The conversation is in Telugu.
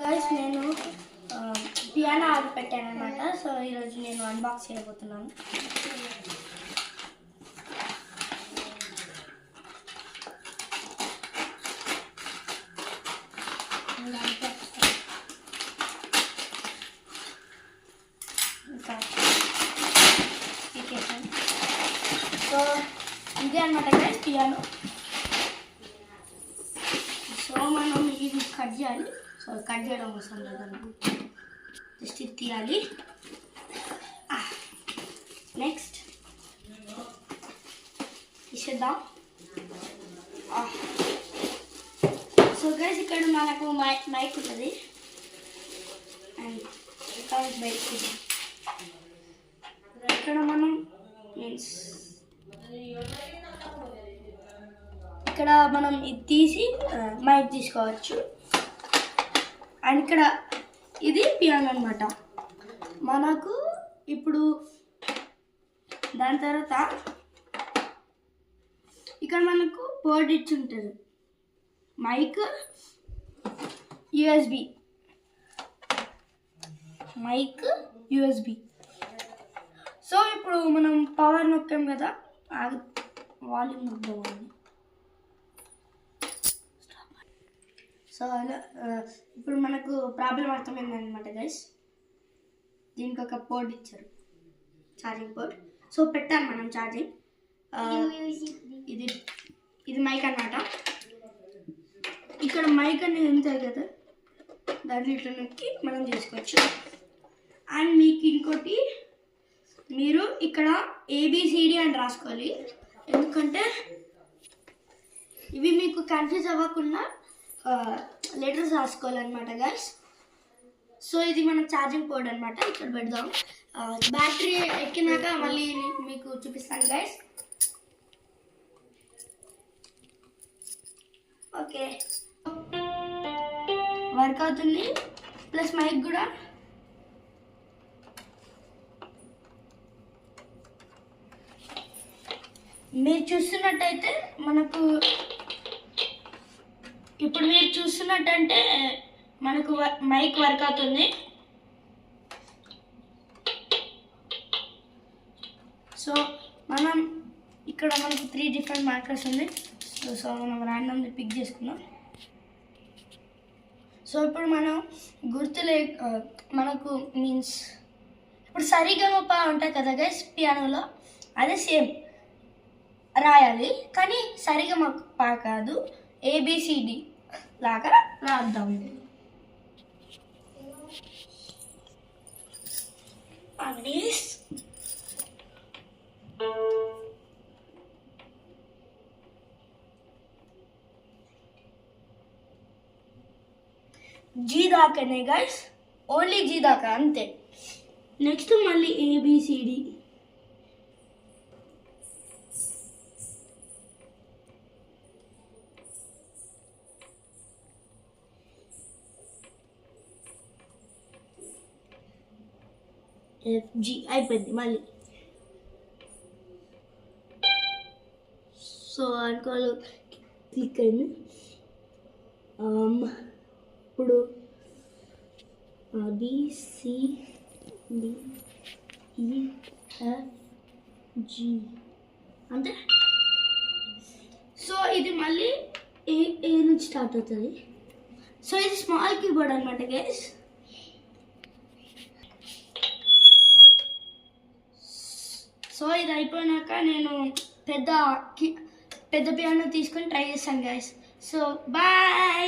గైస్ నేను పియానో ఆర్డర్ పెట్టాను అనమాట. సో ఈరోజు నేను అన్బాక్స్ చేయబోతున్నాను. సో ఇదే అనమాట గైస్ పియానో. సో మనం ఇది కట్ చేయాలి. సో కట్ చేయడం అవసరం లేదండి, జస్ట్ ఇది తీయాలి. నెక్స్ట్ తీసేద్దాం. సో గైస్ ఇక్కడ మనకు మైక్ ఉంటుంది అండ్ బయట ఇక్కడ మనం మీన్స్ ఇక్కడ మనం ఇది తీసి మైక్ తీసుకోవచ్చు. అండ్ ఇక్కడ ఇది పియానో అనమాట. మనకు ఇప్పుడు దాని తర్వాత ఇక్కడ మనకు పోర్ట్ ఇచ్చి ఉంటుంది, mic USB, mic USB. So ఇప్పుడు మనం పవర్ నొక్కాం కదా, వాల్యూమ్ నొక్కుదాం. సో ఇప్పుడు మనకు ప్రాబ్లం అర్థమైందనమాట గైస్. దీనికి ఒక పోర్ట్ ఇచ్చారు, ఛార్జింగ్ పోర్ట్. సో పెట్టాలి మనం ఛార్జింగ్. ఇది మైక్ అన్నమాట. ఇక్కడ మైక్ అనేది ఉంటుంది కదా, దాంట్లో ఇట్లా నొక్కి మనం చేసుకోవచ్చు. అండ్ మీకు ఇంకోటి, మీరు ఇక్కడ ABCD అని రాసుకోవాలి, ఎందుకంటే ఇవి మీకు కన్ఫ్యూజ్ అవ్వకుండా లెటర్స్ రాసుకోవాలన్నమాట గైస్. సో ఇది మన ఛార్జింగ్ పోర్ట్ అనమాట. ఇక్కడ పెడదాం. బ్యాటరీ ఎక్కినాక మళ్ళీ మీకు చూపిస్తాను గైస్. ఓకే, వర్క్ అవుతుంది, ప్లస్ మైక్ కూడా. మీరు చూస్తున్నట్టయితే మనకు ఇప్పుడు మీరు చూస్తున్నట్టంటే మనకు మైక్ వర్క్ అవుతుంది. సో మనం ఇక్కడ మనకు 3 డిఫరెంట్ మార్కర్స్ ఉంది. సో మనం ర్యాండమ్ని పిక్ చేసుకున్నాం. సో ఇప్పుడు మనం మనకు మీన్స్ ఇప్పుడు సరిగమప ఉంటాయి కదా గైస్ పియానోలో, అదే సేమ్ రాయాలి, కానీ సరిగమప కాదు, ABCD లాగా రాద్దాం. జీ దాకానే గైస్, ఓన్లీ జీ దాకా అంతే. నెక్స్ట్ మళ్ళీ ABCD. FG అయిపోయింది మళ్ళీ. సో అనుకోవాలి క్లిక్ అయింది. ఇప్పుడు BCDEFG అంతే. సో ఇది మళ్ళీ ఏ నుంచి స్టార్ట్ అవుతుంది. సో ఇది స్మాల్ కీబోర్డ్ అనమాట గైస్. సో ఇది అయిపోయినాక నేను పెద్ద పియానో తీసుకొని ట్రై చేస్తాను గైస్. So bye.